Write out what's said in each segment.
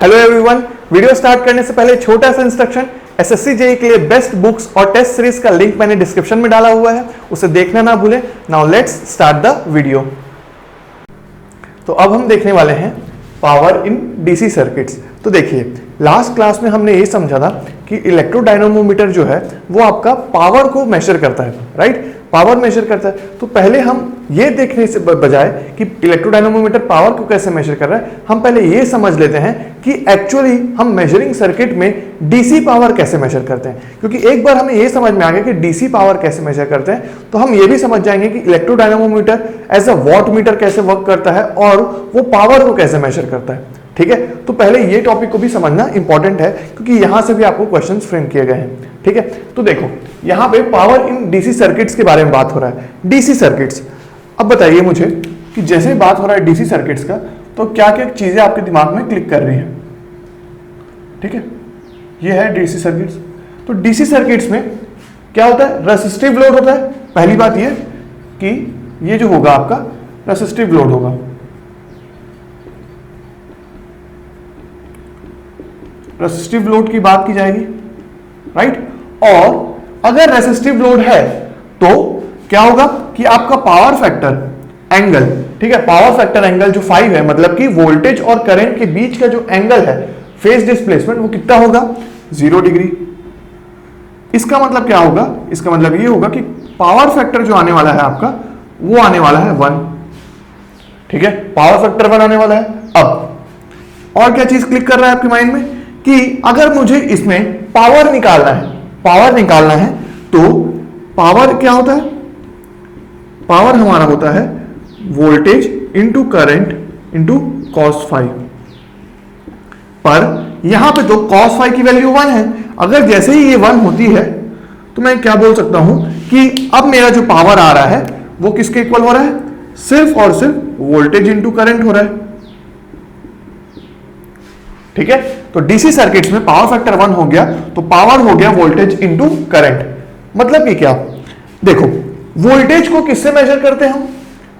Hello everyone, video start करने से पहले छोटा सा इंस्ट्रक्शन। एसएससी जेईई के लिए बेस्ट बुक्स और टेस्ट सीरीज का लिंक मैंने डिस्क्रिप्शन में डाला हुआ है, उसे देखना ना भूलें। Now let's start the video. तो अब हम देखने वाले हैं पावर इन डीसी सर्किट्स। तो देखिए, लास्ट क्लास में हमने ये समझा था कि इलेक्ट्रोडायनामोमीटर जो है वो आपका पावर को मेजर करता है, राइट? पावर मेजर करता है। तो पहले हम ये देखने से बजाय कि इलेक्ट्रोडायनामोमीटर पावर को कैसे मेजर कर रहा है, हम पहले ये समझ लेते हैं कि एक्चुअली हम मेजरिंग सर्किट में डीसी पावर कैसे मेजर करते हैं। क्योंकि एक बार हमें ये समझ में आ गया कि डीसी पावर कैसे मेजर करते हैं, तो हम ये भी समझ जाएंगे कि इलेक्ट्रोडायनामोमीटर एज अ वॉट मीटर कैसे वर्क करता है और वो पावर को कैसे मेजर करता है। ठीक है, तो पहले ये टॉपिक को भी समझना इंपॉर्टेंट है, क्योंकि यहां से भी आपको क्वेश्चंस फ्रेम किए गए हैं। ठीक है, तो देखो यहां पे पावर इन डीसी सर्किट्स के बारे में बात हो रहा है। डीसी सर्किट्स, अब बताइए मुझे कि जैसे बात हो रहा है डीसी सर्किट्स का, तो क्या क्या चीजें आपके दिमाग में क्लिक कर रही हैं? ठीक है, ये है डीसी सर्किट्स। तो डीसी सर्किट्स में क्या होता है? रेसिस्टिव लोड होता है। पहली बात ये कि ये जो होगा आपका रेसिस्टिव लोड होगा। रेसिस्टिव लोड की बात की जाएगी, राइट? और अगर रेसिस्टिव लोड है तो क्या होगा कि आपका पावर फैक्टर एंगल, ठीक है, पावर फैक्टर एंगल जो 5 है, मतलब कि वोल्टेज और करंट के बीच का जो एंगल है, फेज डिस्प्लेसमेंट, वो कितना होगा? 0 डिग्री। इसका मतलब क्या होगा? इसका मतलब ये होगा कि पावर फैक्टर जो आने वाला है आपका, वो आने वाला है 1। ठीक है, पावर फैक्टर 1 आने वाला है। अब और क्या चीज क्लिक कर रहा है आपके माइंड में कि अगर मुझे इसमें पावर निकालना है तो पावर क्या होता है? पावर हमारा होता है voltage into current into cos 5। पर यहां पे तो कॉस 5 की वैल्यू 1 है। अगर जैसे ही ये 1 होती है तो मैं क्या बोल सकता हूं कि अब मेरा जो पावर आ रहा है वो किसके इक्वल हो रहा है? सिर्फ और सिर्फ वोल्टेज इंटू करंट हो रहा है। ठीक है, तो डीसी सर्किट्स में पावर फैक्टर 1 हो गया तो पावर हो गया वोल्टेज इंटू करंट। मतलब कि क्या? देखो, वोल्टेज को किससे मेजर करते हैं हम?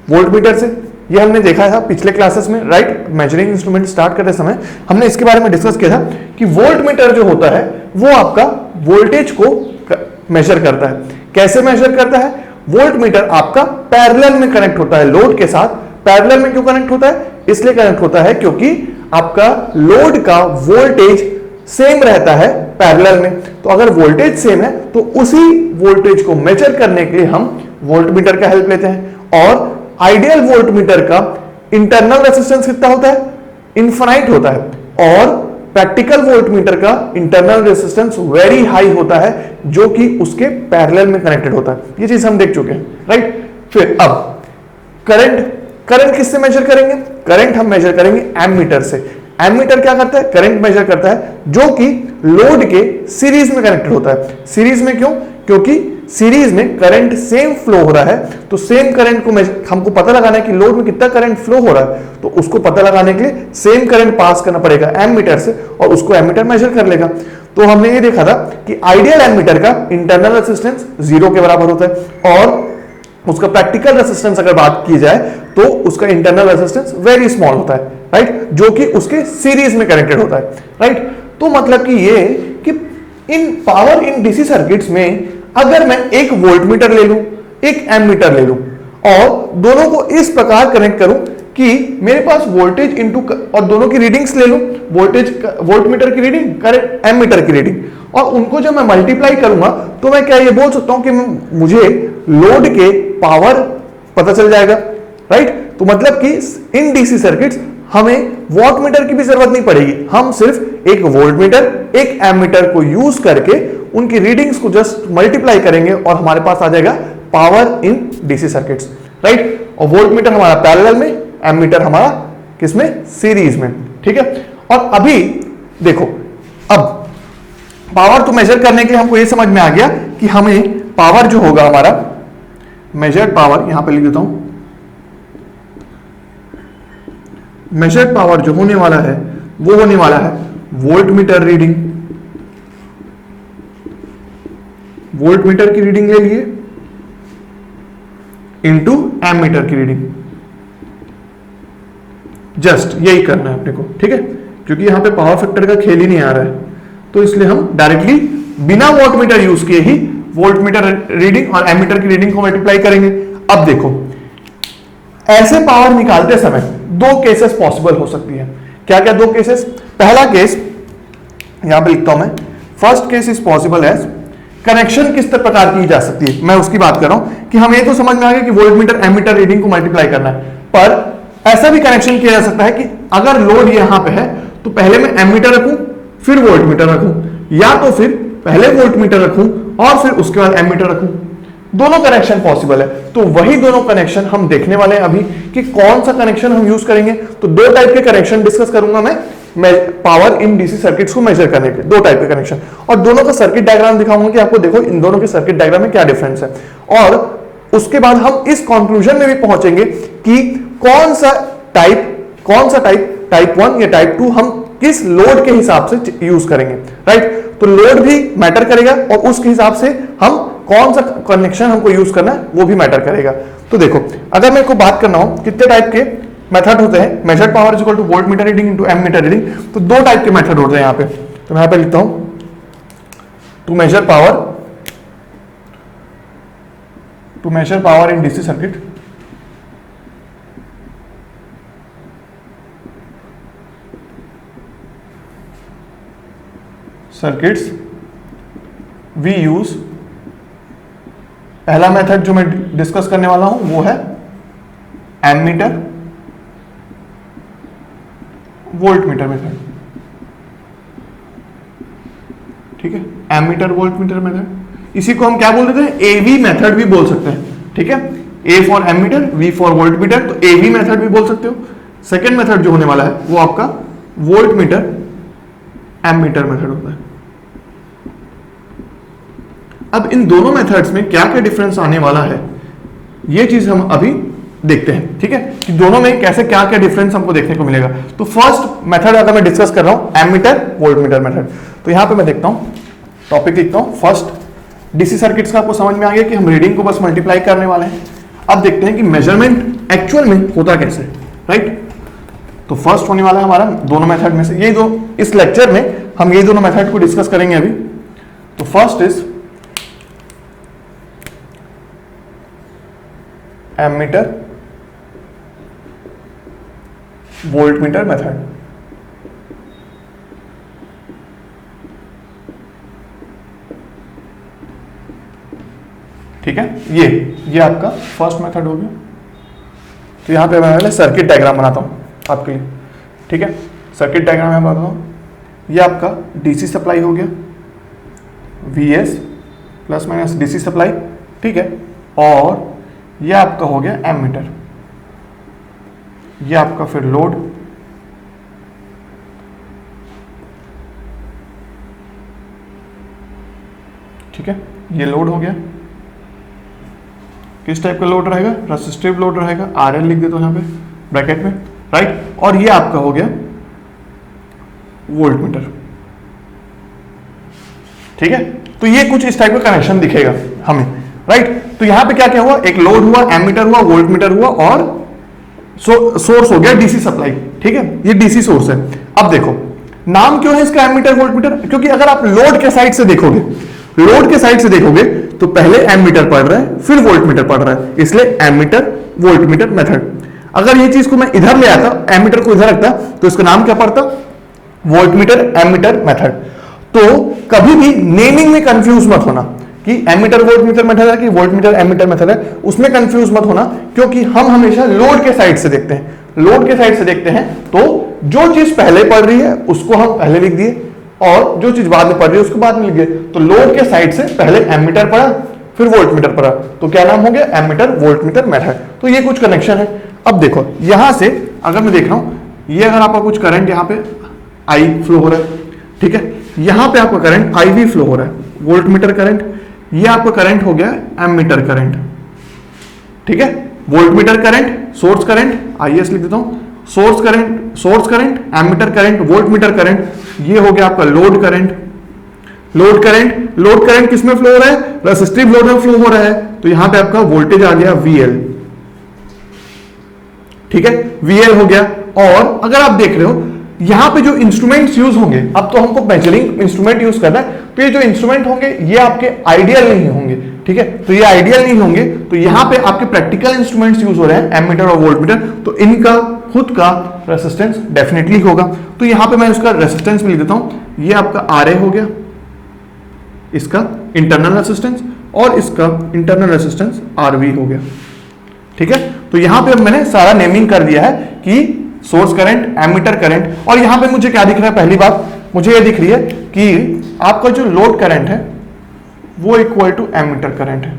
वोल्टमीटर से। ये हमने देखा था पिछले क्लासेस में, राइट? मेजरिंग इंस्ट्रूमेंट स्टार्ट करते समय हमने इसके बारे में डिस्कस किया था कि वोल्टमीटर जो होता है वो आपका वोल्टेज को मेजर करता है। कैसे मेजर करता है? वोल्टमीटर आपका पैरेलल में कनेक्ट होता है लोड के साथ। पैरेलल में क्यों कनेक्ट होता है? इसलिए कनेक्ट होता है क्योंकि आपका लोड का वोल्टेज सेम रहता है पैरेलल में। तो अगर वोल्टेज सेम है तो उसी वोल्टेज को मेजर करने के लिए हम वोल्टमीटर का हेल्प लेते हैं। और आइडियल वोल्टमीटर का इंटरनल रेजिस्टेंस कितना होता है? इनफाइनाइट होता है। और प्रैक्टिकल वोल्टमीटर का इंटरनल रेजिस्टेंस वेरी हाई होता है, जो कि उसके पैरेलल में कनेक्टेड होता है। ये चीज हम देख चुके हैं, राइट? फिर अब करंट किससे मेजर करेंगे? करंट हम मेजर करेंगे एमीटर से। एमीटर क्या करता है? करंट मेजर करता है, जो कि लोड के सीरीज में कनेक्टेड होता है। सीरीज में क्यों? क्योंकि सीरीज में करंट सेम फ्लो हो रहा है, तो सेम करंट को हमको पता लगाना है कि लोड में कितना करंट फ्लो हो रहा है, तो उसको पता लगाने के लिए सेम करंट पास करना पड़ेगा एमीटर से, और उसको एमीटर मेजर कर लेगा। तो हमने ये देखा था कि आइडियल एमीटर का इंटरनल रेजिस्टेंस 0 के बराबर होता है, और उसका प्रैक्टिकल रेजिस्टेंस अगर बात की जाए तो उसका इंटरनल रेजिस्टेंस वेरी स्मॉल होता है, राइट? जो कि उसके सीरीज में कनेक्टेड होता है, राइट? तो मतलब कि ये कि इन पावर इन डीसी सर्किट्स में अगर मैं एक वोल्टमीटर ले लूं, एक एमीटर ले लूं, और दोनों को इस प्रकार कनेक्ट करूं कि मेरे पास वोल्टेज इंटू, और दोनों की रीडिंग्स ले लूं, वोल्टमीटर की रीडिंग, करंट एमीटर की रीडिंग, और उनको जब मैं मल्टीप्लाई करूंगा तो मैं क्या ये बोल सकता हूं कि मुझे लोड के पावर पता चल जाएगा, राइट? तो मतलब कि इन डीसी सर्किट्स हमें वॉटमीटर की भी जरूरत नहीं पड़ेगी। हम सिर्फ एक वोल्टमीटर, एक एमीटर को यूज करके उनकी रीडिंग्स को जस्ट मल्टीप्लाई करेंगे और हमारे पास आ जाएगा power in DC circuits, right? और वोल्टमीटर हमारा पैरेलल में, एमीटर हमारा किसमें? सीरीज में। ठीक है, और अभी देखो, अब पावर तो मेजर करने के लिए हमको ये समझ में आ गया कि हमें पावर जो होगा हमारा मेजर्ड पावर, यहां पे लिख देता हूं, मेजर्ड पावर जो होने वाला है वो होने वाला है वोल्टमीटर रीडिंग। वोल्टमीटर की रीडिंग ले लिए इंटू एमीटर की रीडिंग। जस्ट यही करना है अपने को, ठीक है? क्योंकि यहाँ पे पावर फैक्टर का खेल ही नहीं आ रहा है, तो इसलिए हम डायरेक्टली बिना वोल्ट मीटर यूज किए ही वोल्ट मीटर रीडिंग और एमीटर की रीडिंग को मल्टीप्लाई करेंगे। अब देखो, ऐसे पावर निकालते समय दो केसेस पॉसिबल हो सकती है। क्या क्या दो केसेस? पहला केस यहां पे लिखता हूं मैं, first case is possible as connection किस प्रकार की जा सकती है, मैं उसकी बात कर रहा हूं कि हमें तो समझ में आ गया कि वोल्ट मीटर एमीटर रीडिंग को मल्टीप्लाई करना है, पर ऐसा भी कनेक्शन किया जा सकता है कि अगर लोड यहां पे है तो पहले मैं एमीटर रखूं फिर वोल्ट मीटर रखूं, या तो फिर पहले वोल्ट मीटर रखूं और फिर उसके बाद एमीटर रखूं। दोनों कनेक्शन पॉसिबल है, तो वही दोनों कनेक्शन हम देखने वाले हैं अभी कि कौन सा कनेक्शन हम यूज करेंगे। तो दो टाइप के कनेक्शन डिस्कस करूंगा मैं पावर इन डीसी सर्किट्स को मेजर करने के, दो टाइप के कनेक्शन, और दोनों का सर्किट डायग्राम दिखाऊंगा कि आपको देखो इन दोनों के सर्किट डायग्राम में क्या डिफरेंस है, और उसके बाद हम इस कंक्लूजन में भी पहुंचेंगे कि कौन सा टाइप 1 या टाइप 2 हम किस लोड के हिसाब से यूज करेंगे, राइट। तो लोड भी मैटर करेगा और उसके हिसाब से हम कौन सा कनेक्शन हमको यूज करना है वो भी मैटर करेगा। तो देखो, अगर मेरे को बात करना हो कितने टाइप के मेथड होते हैं, measured power is equal to volt meter reading into ammeter reading, तो दो टाइप के मेथड होते हैं यहां पे। तो मैं यहां पे लिखता हूं to measure power in DC circuits we use, पहला मेथड जो मैं डिस्कस करने वाला हूं वो है एमीटर वोल्ट मीटर मेथड, ठीक है, एमीटर वोल्ट मीटर मेथड। इसी को हम क्या बोल देते हैं, एवी मेथड भी बोल सकते हैं, ठीक है, A for ammeter, V for volt meter, तो एवी मेथड भी बोल सकते हो। सेकेंड मेथड जो होने वाला है वो आपका वोल्ट मीटर एमीटर मेथड होता है। अब इन दोनों मेथड्स में क्या क्या डिफरेंस आने वाला है ये चीज हम अभी देखते हैं, ठीक है, कि दोनों में कैसे क्या क्या डिफरेंस हमको देखने को मिलेगा। तो फर्स्ट मेथड अगर मैं डिस्कस कर रहा हूं एमीटर वोल्ट मीटर मेथड, तो यहां पे मैं देखता हूं, टॉपिक लिखता हूं फर्स्ट डीसी सर्किट्स का। आपको समझ में आ गया कि हम रीडिंग को बस मल्टीप्लाई करने वाले हैं। अब देखते हैं कि मेजरमेंट एक्चुअल में होता कैसे, राइट। तो फर्स्ट होने वाला है हमारा दोनों मेथड में से, ये दो, इस लेक्चर में हम ये दोनों मेथड को डिस्कस करेंगे अभी। तो first is ammeter volt meter method. ठीक है, ये आपका फर्स्ट मेथड हो गया। तो यहां पे मैं पहले सर्किट डायग्राम बनाता हूं आपके लिए, ठीक है। सर्किट डायग्राम में बताता हूं, ये आपका डीसी सप्लाई हो गया, VS plus minus DC supply, ठीक है, और ये आपका हो गया एमीटर, ये आपका फिर लोड, ठीक है, ये लोड हो गया। किस टाइप का लोड रहेगा, रेसिस्टिव लोड रहेगा, आरएल लिख देता हूं यहां पे ब्रैकेट में, राइट। और ये आपका हो गया वोल्ट मीटर, ठीक है। तो ये कुछ इस टाइप का कनेक्शन दिखेगा हमें, राइट। तो यहां पे क्या क्या हुआ, एक लोड हुआ, एमीटर हुआ, वोल्ट मीटर हुआ, और सोर्स हो गया डीसी सप्लाई, ठीक है, ये डीसी सोर्स है। अब देखो नाम क्यों है इसका एमीटर वोल्ट मीटर, क्योंकि अगर आप लोड के साइड से देखोगे तो पहले एमीटर पढ़ रहा है फिर वोल्ट मीटर पढ़ रहा है, इसलिए एमीटर वोल्ट मीटर मेथड। अगर ये चीज को मैं इधर ले आता, एमीटर को इधर रखता, तो इसका नाम क्या पड़ता, वोल्ट मीटर एमीटर मेथड। तो कभी भी नेमिंग में कंफ्यूज मत होना कि एमीटर वोल्ट मीटर मेथड है कि वोल्ट मीटर एमीटर मेथड है, उसमें कंफ्यूज मत होना, क्योंकि हम हमेशा लोड के साइड से देखते हैं। लोड के साइड से देखते हैं तो जो चीज पहले पढ़ रही है उसको हम पहले लिख दिए, और जो चीज बाद में पढ़ रही है उसको बाद में लिख दिए। तो लोड के साइड से पहले एमीटर पढ़ा फिर वोल्ट मीटर पढ़ा, तो क्या नाम हो गया, एमीटर वोल्ट मीटर मेथड। तो ये कुछ कनेक्शन है। अब देखो यहां से अगर मैं देख रहा हूं, ये अगर आपका कुछ करंट यहाँ पे आई फ्लो हो रहा है, ठीक है, यहां पे आपका करंट आई भी फ्लो हो रहा है, वोल्ट मीटर करंट, ये आपका करंट हो गया एमीटर करंट, ठीक है। Volt meter current, source current, IS लिख देता हूं, source current, ammeter current, volt meter current, ये हो गया आपका लोड करंट। लोड करंट किसमें फ्लो हो रहा है, रेसिस्टिव लोड में फ्लो हो रहा है, तो यहां पे आपका वोल्टेज आ गया VL, ठीक है, VL हो गया। और अगर आप देख रहे हो यहां पे जो इंस्ट्रूमेंट्स यूज होंगे, अब तो हमको मेजरिंग इंस्ट्रूमेंट यूज करना है, तो ये जो इंस्ट्रूमेंट होंगे ये आपके आइडियल नहीं होंगे, ठीक है, तो ये आइडियल नहीं होंगे, तो यहां पे आपके प्रैक्टिकल इंस्ट्रूमेंट्स यूज हो रहे हैं, एमीटर और वोल्टमीटर, तो इनका खुद का रेसिस्टेंस डेफिनेटली होगा। तो यहां पे मैं उसका रेसिस्टेंस मिल देता हूं, ये आपका RA हो गया, इसका इंटरनल रेसिस्टेंस, और इसका इंटरनल रेसिस्टेंस RV हो गया, ठीक है। तो यहां पे अब मैंने सारा नेमिंग कर दिया है कि सोर्स करंट, एमीटर करंट, और यहां पे मुझे क्या दिख रहा है, पहली बात मुझे ये दिख रही है कि आपका जो लोड करंट है वो इक्वल टू एमीटर करंट है,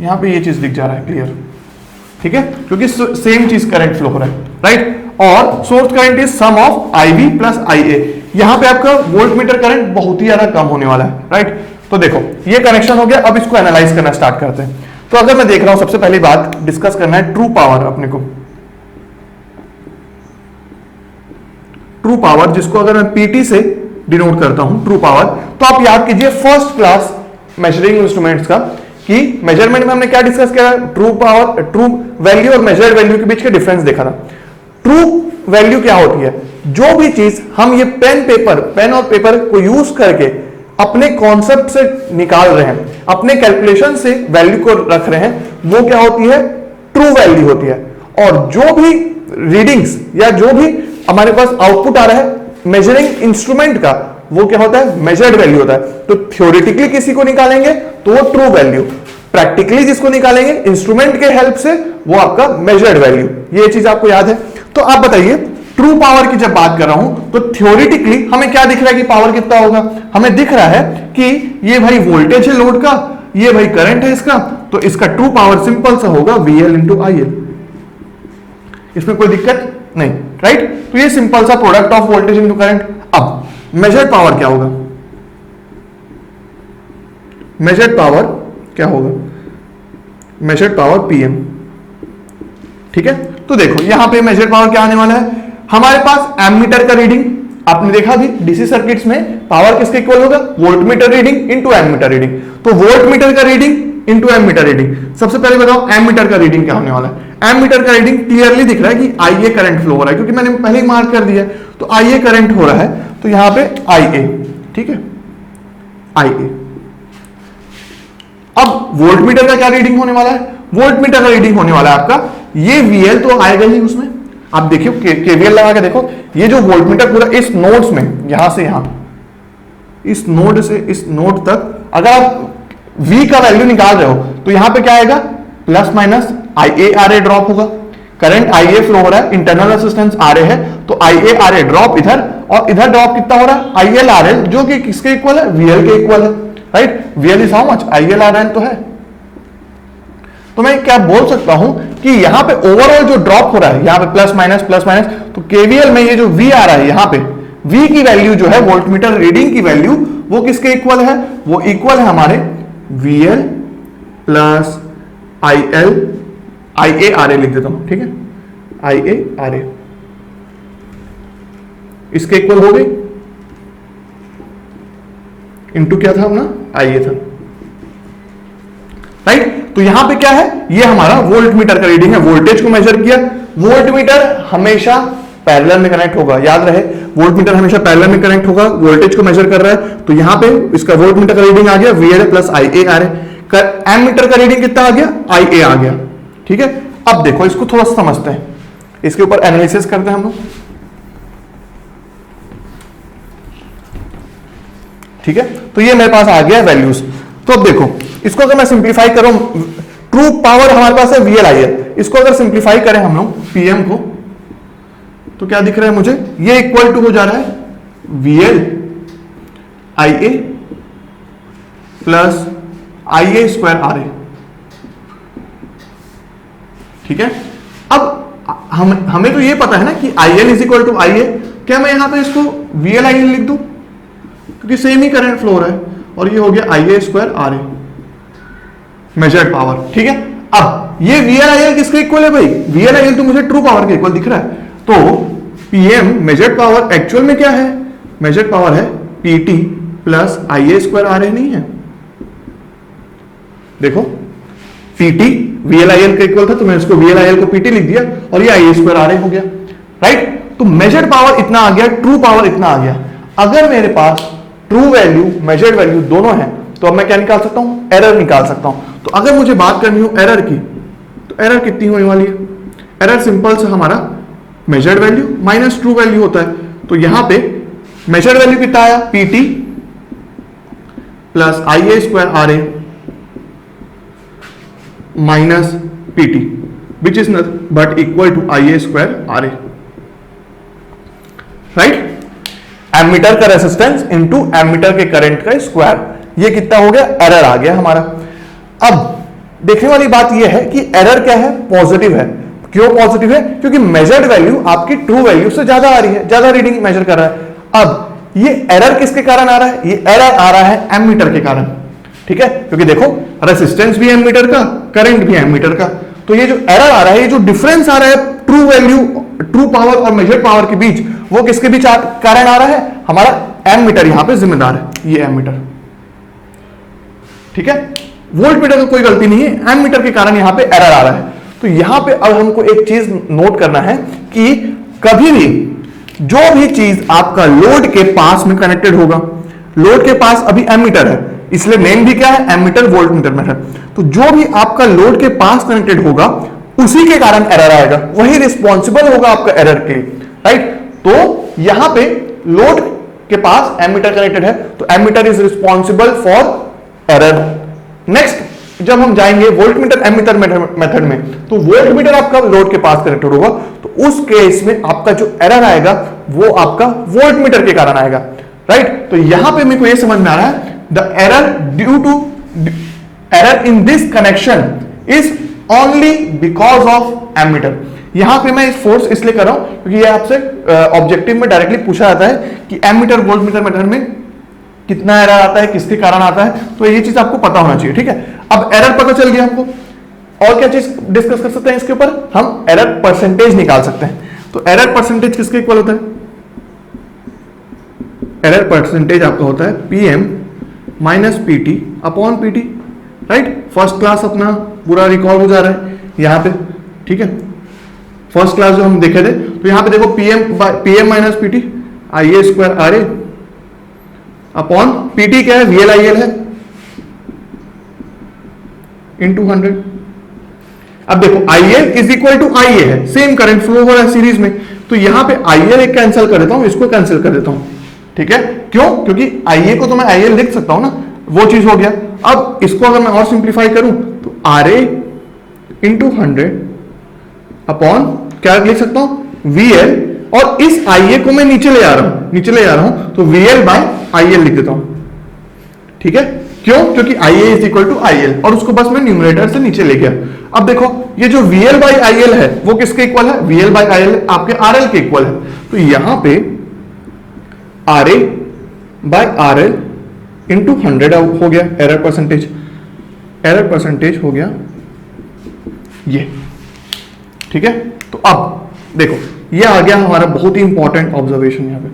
यहां पे ये चीज दिख जा रहा है, क्लियर, ठीक है, क्योंकि सेम चीज करंट फ्लो हो रहा है, राइट। और source current is sum of IV plus IA, यहां पे आपका वोल्टमीटर करंट बहुत ही ज्यादा कम होने वाला है, राइट। तो देखो ये कनेक्शन हो गया, अब इसको एनालाइज करना स्टार्ट करते हैं। तो अगर मैं देख रहा हूं, सबसे पहली बात डिस्कस करना है ट्रू पावर अपने को, ट्रू पावर जिसको अगर मैं PT से डिनोट करता हूं ट्रू पावर, तो आप याद कीजिए फर्स्ट क्लास मेजरिंग इंस्ट्रूमेंट्स का कि मेजरमेंट में हमने क्या डिस्कस किया, ट्रू पावर, ट्रू वैल्यू और मेजर्ड वैल्यू के बीच के डिफरेंस देखा था। ट्रू वैल्यू क्या होती है, जो भी चीज हम ये पेन और पेपर को यूज करके अपने कॉन्सेप्ट से निकाल रहे हैं, अपने कैलकुलेशन से वैल्यू को रख रहे हैं, वो क्या होती है, ट्रू वैल्यू होती है। और जो भी रीडिंग्स या जो भी हमारे पास आउटपुट आ रहा है मेजरिंग इंस्ट्रूमेंट का, वो क्या होता है, मेजर्ड वैल्यू होता है। तो थ्योरेटिकली किसी को निकालेंगे तो वो ट्रू वैल्यू, प्रैक्टिकली जिसको निकालेंगे इंस्ट्रूमेंट के हेल्प से वो आपका मेजर्ड वैल्यू, ये चीज आपको याद है। तो आप बताइए ट्रू पावर की जब बात कर रहा हूं तो थ्योरेटिकली हमें क्या दिख रहा है कि पावर कितना होगा, हमें दिख रहा है कि ये भाई वोल्टेज है लोड का, ये भाई करंट है इसका, तो इसका ट्रू पावर सिंपल सा होगा VL इंटू IL, इसमें कोई दिक्कत नहीं, राइट। तो ये सिंपल सा product of voltage into current. अब मेजर्ड पावर क्या होगा, मेजर्ड पावर क्या होगा, मेजर्ड पावर PM, ठीक है। तो देखो यहां पे मेजर्ड पावर क्या आने वाला है, हमारे पास एमीटर का रीडिंग, आपने देखा भी डीसी सर्किट्स में पावर किसके इक्वल होगा, voltmeter reading into ammeter reading. तो वोल्टमीटर का रीडिंग इनटू एमीटर रीडिंग। सबसे पहले बताओ एमीटर का रीडिंग क्या होने वाला है। एमीटर का रीडिंग क्लियरली दिख रहा है कि IA करंट फ्लो हो रहा है, क्योंकि मैंने पहले ही मार्क कर दिया है, तो IA करंट हो रहा है, तो यहां पे IA, ठीक है, IA। अब वोल्टमीटर का क्या रीडिंग होने वाला है, वोल्टमीटर का रीडिंग होने वाला है आपका ये VL तो आएगा ही उसमें। आप देखियो KVL लगा के देखो, ये जो वोल्टमीटर पूरा इस नोड्स में, यहां से यहां, इस नोड से इस नोड तक, अगर आप V का वैल्यू निकाल रहे हो तो यहां पे क्या आएगा, प्लस माइनस IaRa ड्रॉप होगा। करंट IA फ्लो हो रहा है, इंटरनल रेजिस्टेंस RA है, तो IaRa ड्रॉप इधर, और इधर ड्रॉप कितना हो रहा है, ILRL, जो कि किसके इक्वल है, VL के इक्वल है, right. VL is how much, ILRL तो है। तो मैं क्या बोल सकता हूं कि यहां पे ओवरऑल जो ड्रॉप हो रहा है, यहां पे प्लस माइनस, तो KVL में ये जो V आ रहा है, यहां पे V की वैल्यू जो है वोल्टमीटर रीडिंग की वैल्यू, वो किसके इक्वल है, वो इक्वल है हमारे VL प्लस IARA लिख देता हूं, ठीक है, IARA इसके इक्वल हो गई, इनटू क्या था अपना, IA था, राइट। तो यहां पे क्या है, ये हमारा वोल्टमीटर का रीडिंग है, वोल्टेज को मेजर किया। वोल्टमीटर हमेशा पैरेलल में कनेक्ट होगा, याद रहे, वोल्टमीटर हमेशा पैरेलल में कनेक्ट होगा, वोल्टेज को मेजर कर रहा है, तो यहां पे इसका वोल्टमीटर का रीडिंग आ गया VL प्लस IARA। एमीटर का रीडिंग कितना आ गया, IA आ गया, ठीक है। अब देखो इसको थोड़ा सा समझते हैं, इसके ऊपर एनालिसिस करते हैं हम लोग, ठीक है। तो ये मेरे पास आ गया वैल्यूज। तो अब देखो इसको अगर मैं सिंप्लीफाई करूं, ट्रू पावर हमारे पास है VLIL, इसको अगर सिंप्लीफाई करें हम लोग PM को, तो क्या दिख रहा है मुझे, ये इक्वल टू हो जा रहा है VL IA plus IA square RA, ठीक है। अब हमें तो ये पता है ना कि IL is equal to IA, क्या मैं यहां पे इसको VLIL लिख दूं, क्योंकि सेम ही करंट फ्लो हो रहा है, और ये हो गया IA square RA measured power, ठीक है। अब ये VLIL किसके इक्वल है भाई, VLIL तो मुझे ट्रू पावर के इक्वल दिख रहा है, तो PM मेजर्ड पावर एक्चुअल में क्या है, मेजर्ड पावर है PT plus IA square RA, नहीं है, देखो PT VLIL के इक्वल था, तो मैं इसको VLIL को PT लिख दिया, और ये IA स्क्वायर RA हो गया, राइट। तो मेजर्ड पावर इतना आ गया, ट्रू पावर इतना आ गया। अगर मेरे पास ट्रू वैल्यू मेजर्ड वैल्यू दोनों है तो अब मैं क्या निकाल सकता हूं, एरर निकाल सकता हूं। तो अगर मुझे बात करनी हो एरर की, तो एरर कितनी होने वाली है? एरर सिंपल से हमारा measured value minus true value होता है। तो यहां पे मेजर्ड वैल्यू कितना आया, PT plus IA square RA minus PT which is nothing but equal to IA square RA, right. Ammeter का रेसिस्टेंस इनटू एमीटर के करंट का स्क्वायर, ये कितना हो गया, एरर आ गया हमारा। अब देखने वाली बात यह है कि एरर क्या है, पॉजिटिव है। क्यों पॉजिटिव है? क्योंकि मेजर्ड वैल्यू आपकी ट्रू वैल्यू से ज्यादा आ रही है, ज्यादा रीडिंग मेजर कर रहा है। अब ये एरर किसके कारण आ रहा है? ये एरर आ रहा है एमीटर के कारण, ठीक है। क्योंकि देखो रेसिस्टेंस भी एमीटर का, करंट भी एमीटर का, तो ये जो एरर आ रहा है, ये जो डिफरेंस आ रहा है ट्रू वैल्यू, ट्रू पावर और मेजर्ड पावर के बीच, वो किसके बीच कारण आ रहा है? हमारा एमीटर यहां पे जिम्मेदार है, ये एमीटर, ठीक है। वोल्ट मीटर का कोई गलती नहीं है, एमीटर के कारण यहां पे एरर आ रहा है। तो यहां पे अब हमको एक चीज नोट करना है कि कभी भी जो भी चीज आपका लोड के पास में कनेक्टेड होगा, लोड के पास अभी एमीटर है, इसलिए नेम भी क्या है, एमीटर वोल्ट मीटर मेथड। तो जो भी आपका लोड के पास कनेक्टेड होगा उसी के कारण एरर आएगा, वही रिस्पॉन्सिबल होगा आपका एरर के, राइट। तो यहां पे लोड के पास एमीटर कनेक्टेड है, तो ammeter is responsible for error. Next जब हम जाएंगे वोल्ट मीटर एमीटर मेथड में, तो वोल्ट मीटर आपका लोड के पास कनेक्टेड होगा, तो उस केस में आपका जो एरर आएगा वो आपका वोल्ट मीटर के कारण आएगा, राइट। तो यहां पे मेरे को ये समझ में आ रहा है, the error due to error in this connection is only because of ammeter. यहां पे मैं इस फोर्स इसलिए कर रहा हूं क्योंकि ये आपसे ऑब्जेक्टिव में डायरेक्टली पूछा जाता है कि एमीटर वोल्ट मीटर मेथड में कितना एरर आता है, किसके कारण आता है, तो ये चीज आपको पता होना चाहिए, ठीक है। अब एरर पता चल गया हमको, और क्या चीज डिस्कस कर सकते हैं इसके ऊपर, हम एरर परसेंटेज निकाल सकते हैं। तो एरर परसेंटेज किसके इक्वल होता है? एरर परसेंटेज आपका होता है PM minus PT upon PT, right. First class अपना पूरा रिकॉल हो जा रहा है यहां पे, ठीक है। फर्स्ट क्लास जो हम देखे थे, तो यहां पे देखो PM minus PT IA square RA upon PT क्या है, VL-IL है इनटू 100। अब देखो IL is equal to IA है, सेम करंट फ्लो हो रहा है सीरीज में, तो यहां पे IL एक कैंसिल कर देता हूं, इसको कैंसिल कर देता हूं, ठीक है। क्यों? क्योंकि IA को तो मैं IL लिख सकता हूं ना, वो चीज हो गया। अब इसको अगर मैं और सिंप्लीफाई करूं तो RA इंटू 100 अपॉन क्या लिख सकता हूं, VL, और इस IA को मैं नीचे ले आ रहा हूं, तो VL बाय IL लिख देता हूं, ठीक है। क्यों? क्योंकि IA is equal to IL, और उसको बस मैं न्यूमरेटर से नीचे ले गया। अब देखो ये जो VL बाई IL है वो किसके इक्वल है, VL बाई IL आपके RL के इक्वल है। तो यहां पे RA बाय RL इंटू 100 हो गया एरर परसेंटेज, एरर परसेंटेज हो गया ये, ठीक है। तो अब देखो ये आ गया हमारा बहुत ही इंपॉर्टेंट ऑब्जर्वेशन यहां पे,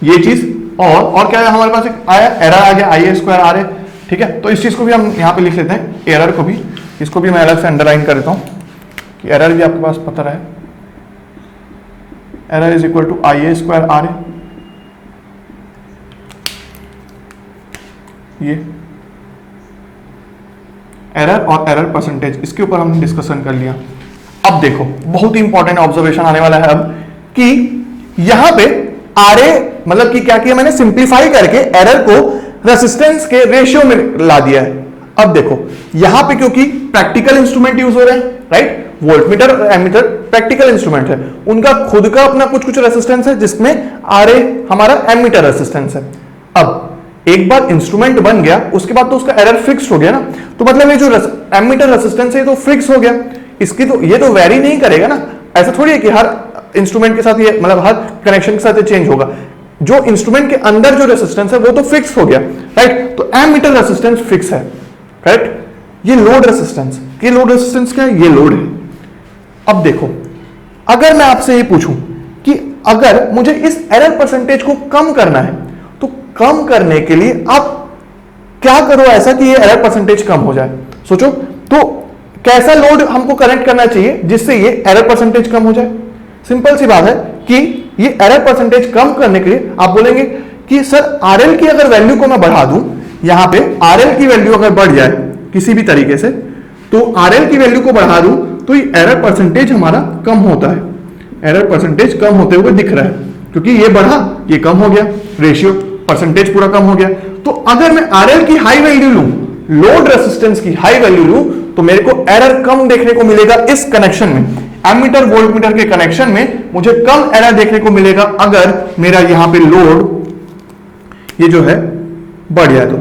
ये चीज। और क्या है हमारे पास, एक आया एरर आ गया IA स्क्वायर RA, ठीक है। तो इस चीज को भी हम यहां पे लिख लेते हैं, एरर को भी, इसको भी मैं अलग से अंडरलाइन कर देता हूं कि एरर भी आपके पास पता रहे। Error is equal to IA square RA, ये एरर और एरर परसेंटेज, इसके ऊपर हमने डिस्कशन कर लिया। अब देखो बहुत ही इंपॉर्टेंट ऑब्जर्वेशन आने वाला है अब, कि यहां पे RA मतलब कि क्या किया मैंने, सिंप्लीफाई करके एरर को रेसिस्टेंस के रेशियो में ला दिया है। अब देखो यहां पे क्योंकि प्रैक्टिकल इंस्ट्रूमेंट यूज हो रहे हैं, राइट, वोल्टमीटर और एमीटर प्रैक्टिकल इंस्ट्रूमेंट है, उनका खुद का अपना कुछ रेसिस्टेंस है, जिसमें RA हमारा एमीटर रेसिस्टेंस है। अब एक बार इंस्ट्रूमेंट बन गया उसके बाद तो उसका एरर फिक्स हो गया ना, तो मतलब ये जो एमीटर रेसिस्टेंस है तो फिक्स हो गया, इसकी तो ये तो वेरी नहीं करेगा ना। ऐसा थोड़ी है कि हर इंस्ट्रूमेंट के साथ ये मतलब हर कनेक्शन के साथ ये चेंज होगा। जो इंस्ट्रूमेंट के अंदर जो रेसिस्टेंस है वो तो फिक्स हो गया, राइट। तो एमीटर रेसिस्टेंस फिक्स है, करेक्ट। ये लोड रेसिस्टेंस, ये लोड रेसिस्टेंस क्या है, ये लोड है। अब देखो अगर मैं आपसे ये पूछूं कि अगर मुझे इस एरर परसेंटेज को कम करना है, तो कम करने के लिए आप क्या करो ऐसा कि ये एरर परसेंटेज कम हो जाए। सोचो तो कैसा लोड हमको कनेक्ट करना चाहिए जिससे ये एरर परसेंटेज कम हो जाए? सिंपल सी बात है कि ये एरर परसेंटेज कम करने के लिए आप बोलेंगे कि सर आरएल की अगर वैल्यू को मैं बढ़ा दूं, यहां पे आरएल की वैल्यू अगर बढ़ जाए किसी भी तरीके से, तो आरएल की वैल्यू को बढ़ा दूं तो ये एरर परसेंटेज हमारा कम होता है, एरर परसेंटेज कम होते हुए दिख रहा है, क्योंकि ये बढ़ा ये कम हो गया, रेशियो परसेंटेज पूरा कम हो गया। तो अगर मैं आरएल की हाई वैल्यू लूं, लोड रेसिस्टेंस की हाई वैल्यू लूं, तो मेरे को एरर कम देखने को मिलेगा इस कनेक्शन में, एमीटर वोल्टमीटर के कनेक्शन में मुझे कम एरर देखने को मिलेगा अगर मेरा यहां पे लोड ये जो है बढ़ जाए तो,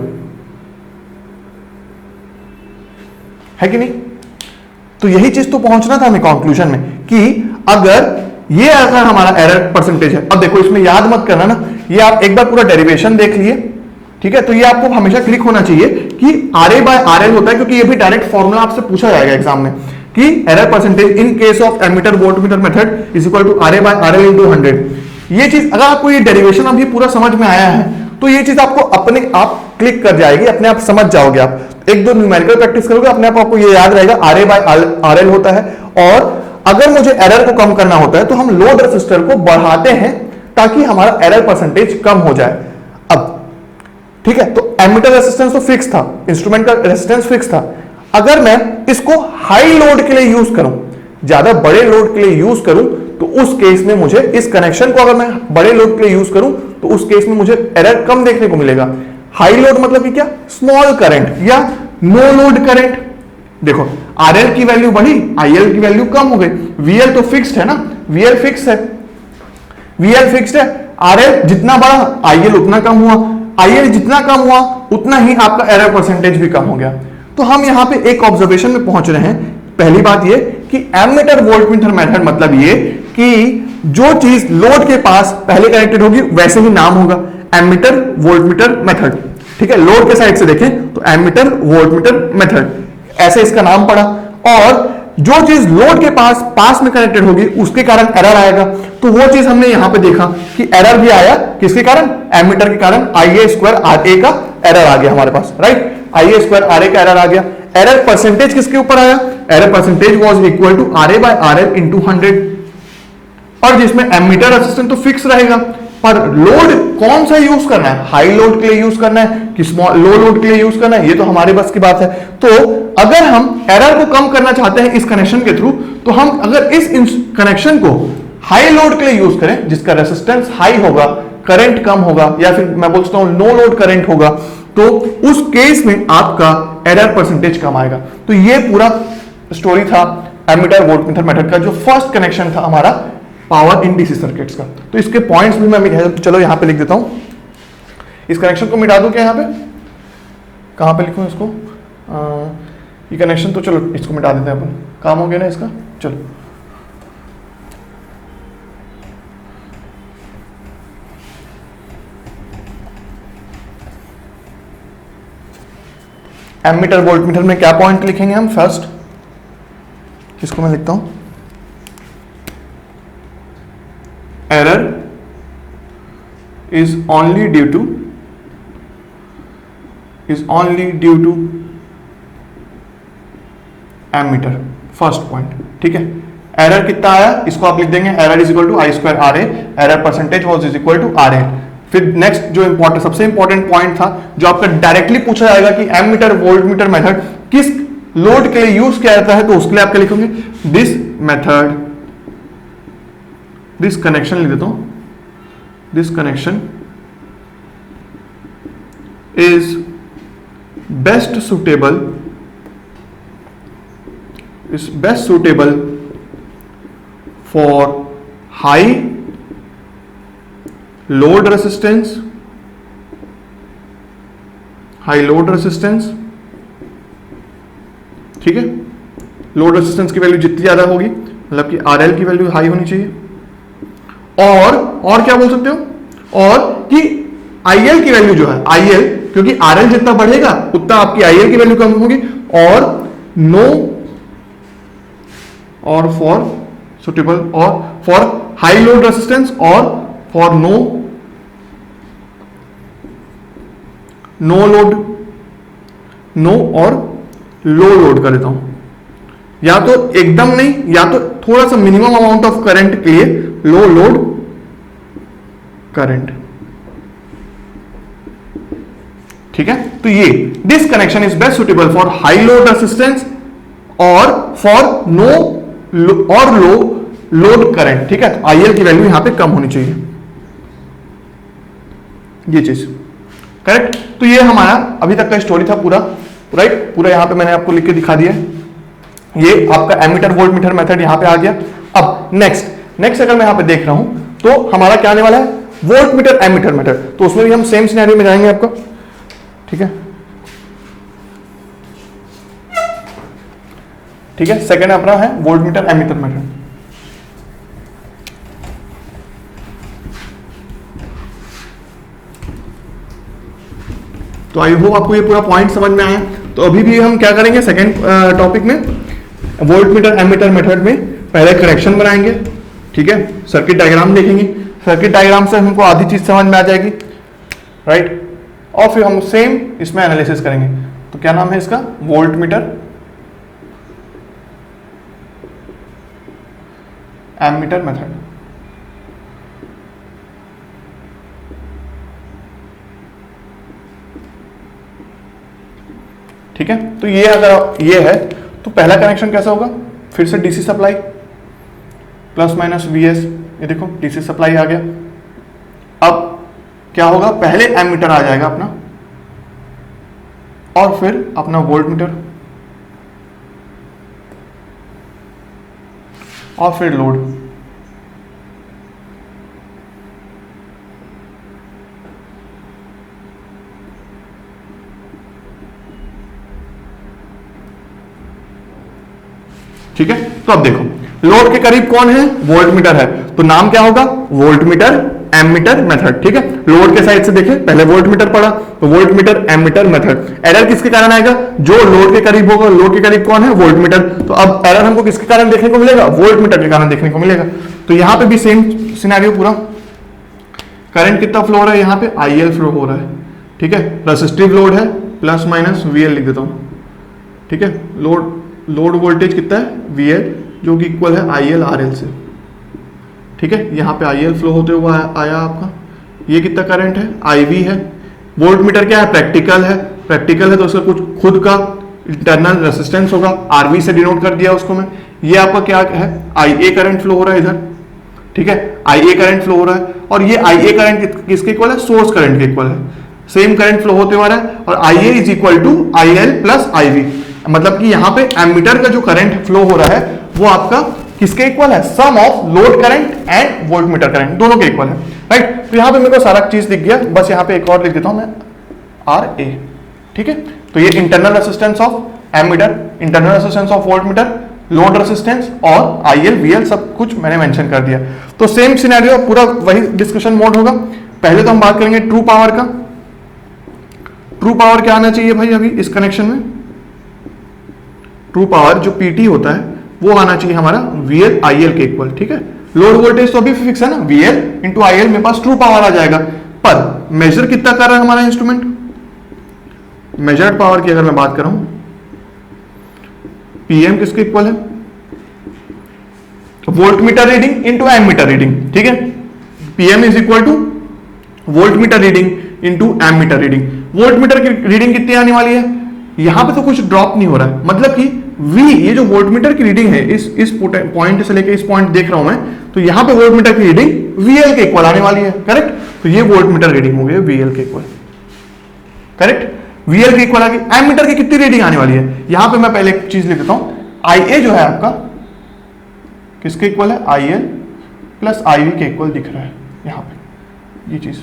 है कि नहीं? तो यही चीज तो पहुंचना था हमें कंक्लूजन में कि अगर हमारा एरर परसेंटेज है। अब देखो इसमें याद मत करना ना, ये आप एक बार पूरा डेरिवेशन देख लिए, ठीक है? तो ये आपको हमेशा क्लिक होना चाहिए कि आरए बाय आरएल होता है, क्योंकि ये भी डायरेक्ट फॉर्मूला आपसे पूछा जाएगा एग्जाम में कि error percentage in case of ammeter voltmeter method is equal to RA by RL into 100। ये चीज अगर आपको ये डेरिवेशन अभी पूरा समझ में आया है तो ये चीज आपको अपने आप क्लिक कर जाएगी, अपने आप समझ जाओगे। आप एक दो न्यूमेरिकल प्रैक्टिस करोगे, अपने आप आपको ये याद रहेगा आरए बाय आरएल होता है। और अगर मुझे एरर को कम करना होता है तो हम लोड रेसिस्टर को बढ़ाते हैं ताकि हमारा एरर परसेंटेज कम हो जाए। अब ठीक है, तो एमीटर रेसिस्टेंस तो फिक्स था, इंस्ट्रूमेंट का रेसिस्टेंस फिक्स था। अगर मैं इसको हाई लोड के लिए यूज करूं, ज्यादा बड़े लोड के लिए यूज करूं, तो उस केस में मुझे इस कनेक्शन को अगर मैं बड़े लोड के लिए यूज करूं तो उस केस में मुझे एरर कम देखने को मिलेगा। हाई लोड मतलब कि क्या? स्मॉल करंट या नो लोड करंट। देखो आरएल की वैल्यू बढ़ी, आईएल की वैल्यू कम हो गई। वीएल तो फिक्स्ड है ना, वीएल फिक्स है, वीएल फिक्स्ड है। आरएल जितना बढ़ा आईएल उतना कम हुआ, आईएल जितना कम हुआ उतना ही आपका एरर परसेंटेज भी कम हो गया। तो हम यहां पे एक ऑब्जर्वेशन में पहुंच रहे हैं। पहली बात ये कि एमीटर वोल्टमीटर मेथड मतलब ये कि जो चीज लोड के पास पहले कनेक्टेड होगी वैसे ही नाम होगा, एमीटर वोल्टमीटर मेथड। ठीक है, लोड के साइड से देखें तो एमीटर वोल्टमीटर मेथड ऐसे इसका नाम पड़ा। और जो चीज लोड के पास में कनेक्टेड होगी उसके कारण एरर आएगा। तो वो चीज हमने यहां पे देखा कि एरर भी आया, किसके कारण? एमीटर के कारण। आईए स्क्वायर आर ए का एरर आ गया हमारे पास, right? IA square R A का एरर आ गया। एरर परसेंटेज किसके ऊपर आया? Error percentage was equal to R A by R L into 100। और जिसमें एमीटर रेजिस्टेंस तो फिक्स रहेगा, पर लोड कौन सा यूज करना है? हाई लोड के लिए यूज करना है कि स्मॉल लो लोड के लिए यूज करना है, ये तो हमारे बस की बात है। तो अगर हम एरर को कम करना चाहते हैं इस कनेक्शन के थ्रू, तो हम अगर इस कनेक्शन को हाई लोड के लिए यूज करें जिसका रेसिस्टेंस हाई होगा, करंट कम होगा, या फिर मैं बोलता हूं नो लोड करंट होगा, तो उस केस में आपका एरर परसेंटेज कम आएगा। तो ये पूरा स्टोरी था एमीटर वोल्टमीटर मेथड का, जो फर्स्ट कनेक्शन था हमारा पावर इन डीसी सर्किट्स का। तो इसके पॉइंट्स भी मैं चलो यहां पे लिख देता हूं। इस कनेक्शन को मिटा दूं क्या? यहां पे कहां पे लिखूं इसको? ये कनेक्शन तो चलो इसको मिटा देते हैं अपन, काम हो गया ना इसका। चलो एमीटर वोल्टमीटर में क्या पॉइंट लिखेंगे हम? फर्स्ट इसको मैं लिखता हूं, error is only due to ammeter. First point, ठीक है। एरर कितना आया इसको आप लिख देंगे, error is equal to I square R A, error percentage was is equal to R A. फिर नेक्स्ट जो इंपॉर्टेंट सबसे इंपॉर्टेंट पॉइंट था जो आपका डायरेक्टली पूछा जाएगा कि एमीटर वोल्टमीटर मेथड किस लोड के लिए यूज किया जाता है, तो उसके लिए आप क्या लिखोगे? दिस मेथड, दिस कनेक्शन लिख देता हूं, this connection is best suitable for high load resistance, ठीक है। लोड रेसिस्टेंस की वैल्यू जितनी ज्यादा होगी, मतलब कि आरएल की वैल्यू हाई होनी चाहिए, और क्या बोल सकते हो, और कि आईएल की वैल्यू जो है, आईएल क्योंकि आरएल जितना बढ़ेगा उतना आपकी आईएल की वैल्यू कम होगी, और नो और फॉर सुटेबल और फॉर हाई लोड रेसिस्टेंस और फॉर नो लोड, नो और लो लोड कर देता हूं, या तो एकदम नहीं, या तो थोड़ा सा मिनिमम अमाउंट ऑफ करंट के लिए लो लोड करंट। ठीक है, तो ये this connection is best suitable for high load resistance और फॉर नो और लो लोड करंट। ठीक है, तो आईएल की वैल्यू यहां पे कम होनी चाहिए, ये चीज करेक्ट। तो ये हमारा अभी तक का स्टोरी था पूरा, राइट। पूरा यहां पे मैंने आपको लिख के दिखा दिया। ये आपका एमीटर वोल्ट मीटर मेथड यहां पे आ गया। अब नेक्स्ट अगर मैं यहां पे देख रहा हूं तो हमारा क्या आने वाला है, वोल्ट मीटर एमीटर मेथड। तो उसमें भी हम सेम सिनेरियो में जाएंगे आपका। ठीक है, ठीक है, सेकंड अपना है वोल्ट मीटर एमीटर मेथड। तो आई होप आपको ये पूरा पॉइंट समझ में आया। तो अभी भी हम क्या करेंगे, सेकंड टॉपिक में वोल्ट मीटर एमीटर मेथड में पहले कनेक्शन बनाएंगे। ठीक है, सर्किट डायग्राम देखेंगे, सर्किट डायग्राम से हमको आधी चीज समझ में आ जाएगी, राइट। और फिर हम सेम इसमें एनालिसिस करेंगे। तो क्या नाम है इसका, वोल्ट मीटर एमीटर मेथड। ठीक है, तो ये अगर ये है तो पहला कनेक्शन कैसा होगा, फिर से DC supply plus minus VS. ये देखो डीसी सप्लाई आ गया। अब क्या होगा, पहले एमीटर आ जाएगा अपना और फिर अपना वोल्ट मीटर और फिर लोड। ठीक है, तो अब देखो लोड के करीब कौन है, वोल्ट मीटर है, तो नाम क्या होगा, वोल्ट मीटर एमीटर मेथड। ठीक है, लोड के साइड से देखें, पहले वोल्ट मीटर पड़ा तो volt meter ammeter method. Error किसके कारण आएगा, जो लोड के करीब होगा। लोड के करीब कौन है, वोल्ट मीटर। तो अब एरर हमको किसके कारण देखने को मिलेगा, वोल्ट मीटर के कारण देखने को मिलेगा। तो यहां पे भी सेम सिनेरियो पूरा, करंट कितना फ्लो हो रहा है, यहां पे आईएल फ्लो हो रहा है। ठीक है, रेसिस्टिव लोड है प्लस माइनस वीएल लिख देता हूं। ठीक है, लोड वोल्टेज कितना है, वीएल, जो कि इक्वल है आईएल आरएल से। ठीक है, यहाँ पे आईएल फ्लो होते हुए आया आपका। ये कितना करंट है, आईवी है। वोल्ट मीटर क्या है, प्रैक्टिकल है। प्रैक्टिकल है तो उसका कुछ खुद का इंटरनल रेसिस्टेंस होगा, आरवी से डिनोट कर दिया उसको मैं। ये आपका क्या है, आईए करंट फ्लो हो रहा है इधर। ठीक है, आईए करंट फ्लो हो रहा है और ये आईए करंट किसके इक्वल है, सोर्स करंट के इक्वल है। सेम करंट फ्लो होते हुआ रहा है और IA is equal to IL plus IV. मतलब कि यहां पे एमीटर का जो करंट फ्लो हो रहा है वो आपका किसके इक्वल है, sum of load current and volt meter current, दोनों के इक्वल है, राइट। तो यहां पे मेरे को सारा चीज दिख गया, बस यहां पे एक और लिख देता हूं मैं, आर ए। ठीक है, तो ये internal resistance of ammeter, internal resistance of volt meter, load resistance और आईएल वीएल सब कुछ मैंने मेंशन कर दिया। तो सेम सिनेरियो पूरा वही डिस्कशन मोड होगा। पहले तो हम बात करेंगे ट्रू पावर का। ट्रू पावर क्या आना चाहिए भाई अभी इस कनेक्शन में, ट्रू पावर जो पीटी होता है वो आना चाहिए हमारा वीएल आईएल के इक्वल। ठीक है, लोड वोल्टेज तो अभी फिक्स है ना, वीएल इंटू आईएल, मेरे पास ट्रू पावर आ जाएगा। पर मेजर कितना कर रहा है हमारा इंस्ट्रूमेंट, मेजर्ड पावर की अगर मैं बात कर रहा हूं, पीएम किसके इक्वल है, volt meter reading into ammeter reading. ठीक है, PM is equal to volt meter reading into ammeter reading. Volt meter की रीडिंग कितनी आने वाली है, यहां पे तो कुछ ड्रॉप नहीं हो रहा है, मतलब कि V, ये जो वोल्ट मीटर की रीडिंग है इस पॉइंट से लेकर इस पॉइंट देख रहा हूं मैं, तो यहां पे वोल्ट मीटर की रीडिंग VL के इक्वल आने वाली है, करेक्ट। तो ये वोल्ट मीटर रीडिंग हो गई VL के इक्वल, करेक्ट। VL के इक्वल आ गई। एमीटर की कितनी रीडिंग आने वाली है, यहां पे मैं पहले एक चीज लिख देता हूं, IA जो है आपका किसके इक्वल है, IL प्लस IV के इक्वल दिख रहा है यहां पे, ये चीज।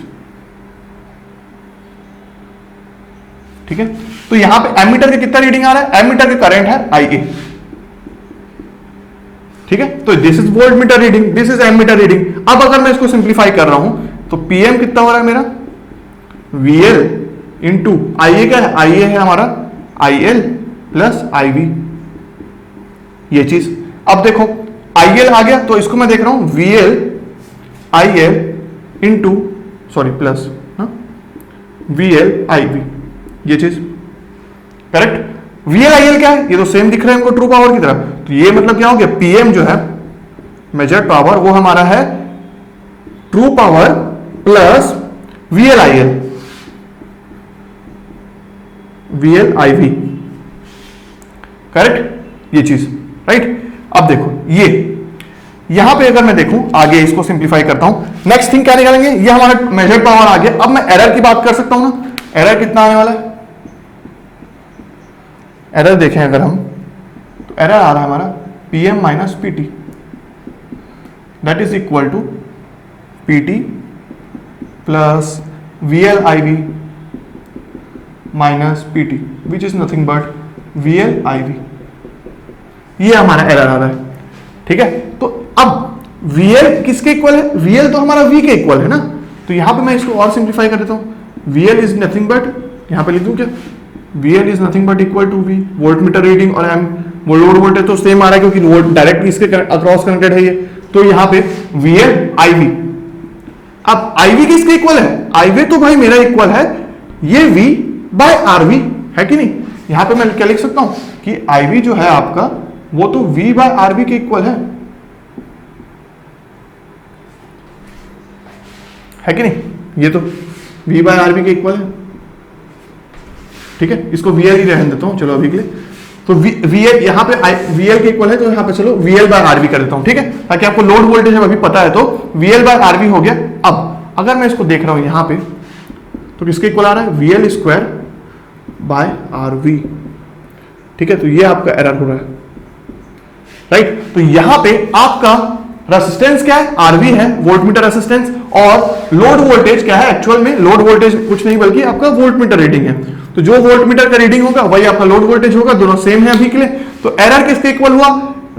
ठीक है, तो यहां पे एमीटर के कितना रीडिंग आ रहा है, एमीटर के करंट है IA। ठीक है, तो this is volt meter reading, this is ammeter reading. अब अगर मैं इसको सिंप्लीफाई कर रहा हूं तो पीएम कितना हो रहा है मेरा, VL इंटू IA क्या है, IA है हमारा IL प्लस IV, ये चीज। अब देखो IL आ गया तो इसको मैं देख रहा हूं VL IL into sorry plus VL IV, ये चीज, करेक्ट। VL IL क्या है, ये तो सेम दिख रहा है हमको ट्रू पावर की तरह, तो ये मतलब क्या हो गया, PM जो है मेजर्ड पावर वो हमारा है true power plus VL IL, VL IV, correct, ये चीज राइट। अब देखो ये यहां पे अगर मैं देखूं आगे, इसको सिंप्लीफाई करता हूं, नेक्स्ट थिंग क्या निकालेंगे, ये हमारा मेजर्ड पावर आ गया। अब मैं एरर की बात कर सकता हूं ना, एरर कितना आने वाला है, एरर देखें अगर हम, तो एरर आ रहा है हमारा PM minus PT, that is equal to PT plus VL IV minus PT, which is nothing but VL IV, ये हमारा एरर आ रहा है, ठीक है। तो अब VL किसके इक्वल है, VL तो हमारा V के इक्वल है ना, तो यहां पे मैं इसको और सिंप्लीफाई कर देता हूं, VL इज नथिंग बट, यहां पे लिख दूं क्या, VL is nothing but equal to V, volt meter reading और वो लोड वोल्टेज तो सेम आ रहा है क्योंकि वोल्ट डायरेक्टली इसके अक्रॉस कनेक्टेड है ये, तो यहां पे VL IV। अब IV किसके इक्वल है, IV तो भाई मेरा इक्वल है ये V बाय RV, है कि नहीं। यहां पे मैं क्या लिख सकता हूं कि IV जो है आपका वो तो V बाय RV के इक्वल है कि नहीं, ये तो V बाय RV के इक्वल है, ठीक है। इसको VL ही रहने देता हूं चलो अभी के लिए, तो VL यहां पे VL के इक्वल है, तो यहां पे चलो VL बाय RV कर देता हूं, ठीक है, ताकि आपको लोड वोल्टेज अभी पता है, तो VL बाय RV हो गया। अब अगर मैं इसको देख रहा हूं यहां पे, तो किसके इक्वल आ रहा है, VL स्क्वायर बाय RV, ठीक है, तो ये आपका एरर हो रहा है, राइट। तो यहां पे आपका रेसिस्टेंस क्या है, RV है, वोल्टमीटर रेसिस्टेंस, और लोड वोल्टेज क्या है, एक्चुअल में लोड वोल्टेज कुछ नहीं बल्कि आपका वोल्टमीटर रीडिंग है, तो जो वोल्टमीटर का रीडिंग होगा वही आपका लोड वोल्टेज होगा, दोनों सेम है अभी के लिए। तो एरर किसके इक्वल हुआ,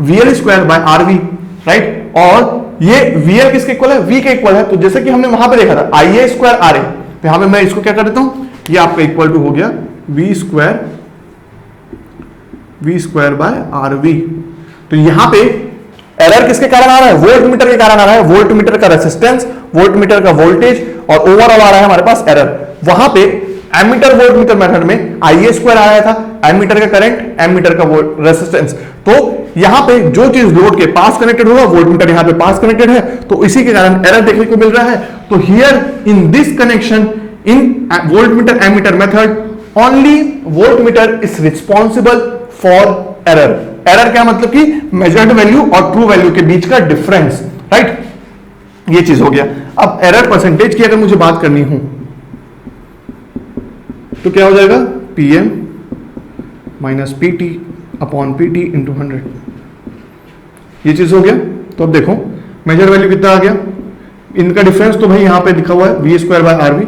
VL square bye RV, right, और ये VL किसके इक्वल है, V के इक्वल है, तो जैसे कि हमने वहां पे देखा था IA स्क्वायर RA, तो यहां पे मैं इसको क्या कर देता हूं, ये आपका इक्वल टू हो गया V स्क्वायर बाय RV। तो यहां पे एरर किसके कारण आ रहा है, वोल्टमीटर के कारण आ रहा है, वोल्टमीटर का रेसिस्टेंस, वोल्टमीटर का वोल्टेज, और ओवरऑल आ रहा है हमारे पास एरर। वहां पे एमीटर वोल्टमीटर मेथड में IA स्क्वायर आया था, एमीटर का करंट, एमीटर का रेसिस्टेंस, तो यहां पे जो चीज लोड के पास कनेक्टेड होगा, वोल्टमीटर यहां पे पास कनेक्टेड है, तो इसी के कारण एरर देखने को मिल रहा है। तो here in this connection in voltmeter ammeter method only voltmeter is responsible for error. Error क्या मतलब कि मेजर्ड वैल्यू और ट्रू वैल्यू के बीच का डिफरेंस, राइट, ये चीज हो गया। अब एरर परसेंटेज की अगर मुझे बात करनी हो तो क्या हो जाएगा, PM minus PT upon PT into 100, ये चीज हो गया। तो अब देखो मेजर वैल्यू कितना आ गया, इनका डिफरेंस तो भाई यहां पे लिखा हुआ है V square by RV,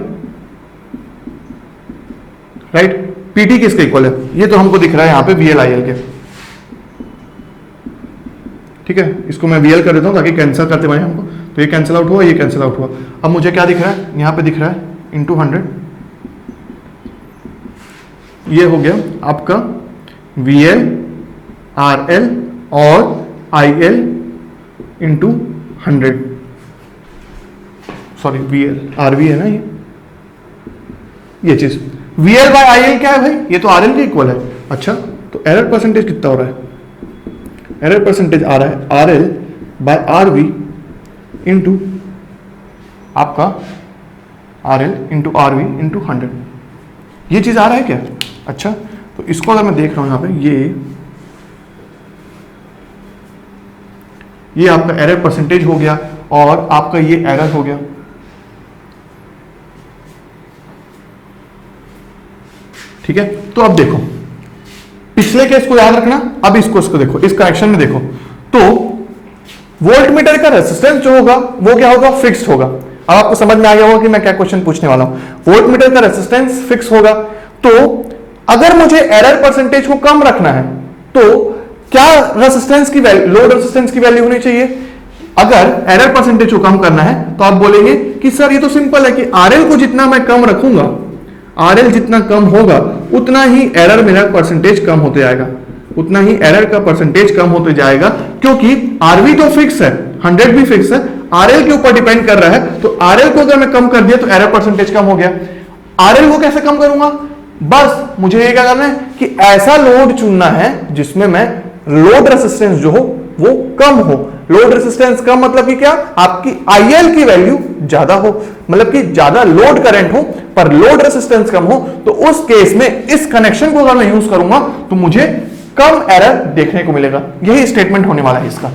right. PT किसके इक्वल है, ये तो हमको दिख रहा है यहां पे VL IL के, ठीक है, इसको मैं VL कर देता हूं ताकि कैंसिल करते भाई हमको, तो ये कैंसिल आउट हुआ, ये कैंसिल आउट हुआ। अब मुझे क्या दिख रहा है, यहां पे दिख रहा है इंटू 100, ये हो गया आपका VL RL और IL into 100, sorry VL RV है ना ये चीज। VL बाय IL क्या है भाई, ये तो RL के इक्वल है। अच्छा, तो एरर परसेंटेज कितना हो रहा है, एरर परसेंटेज आ रहा है RL बाय RV इंटू आपका RL इंटू RV इंटू 100, ये चीज आ रहा है क्या। अच्छा, तो इसको अगर मैं देख रहा हूं यहां पे, ये आपका एरर परसेंटेज हो गया और आपका ये एरर हो गया, ठीक है। तो अब देखो पिछले केस को याद रखना, अब इसको देखो, इस कनेक्शन में देखो, तो वोल्टमीटर का रेजिस्टेंस जो होगा वो क्या होगा, फिक्स्ड होगा। अब आपको समझ में आ गया होगा कि मैं क्या क्वेश्चन पूछने वाला हूं। वोल्टमीटर का रेजिस्टेंस फिक्स होगा, तो अगर मुझे एरर परसेंटेज को कम रखना है तो क्या रेजिस्टेंस की वैल्यू, लोड रेजिस्टेंस की वैल्यू होनी चाहिए। अगर एरर परसेंटेज को कम करना है तो आप बोलेंगे कि सर ये तो सिंपल है कि RL को जितना मैं कम रखूंगा, RL जितना कम होगा उतना ही एरर मेरा परसेंटेज कम होते जाएगा, उतना ही एरर का परसेंटेज कम होते जाएगा, क्योंकि RV तो फिक्स है, 100 भी फिक्स है, RL के ऊपर डिपेंड कर रहा है। तो RL को अगर मैं कम कर दिया तो एरर परसेंटेज कम हो गया। RL को कैसे कम करूंगा, बस मुझे ये क्या करना है कि ऐसा लोड चुनना है जिसमें मैं लोड रेसिस्टेंस जो हो वो कम हो। लोड रेसिस्टेंस कम मतलब कि क्या, आपकी IL की वैल्यू ज्यादा हो, मतलब कि ज्यादा लोड करंट हो पर लोड रेसिस्टेंस कम हो। तो उस केस में इस कनेक्शन को अगर मैं यूज करूंगा तो मुझे कम एरर देखने को मिलेगा। यही स्टेटमेंट होने वाला है इसका।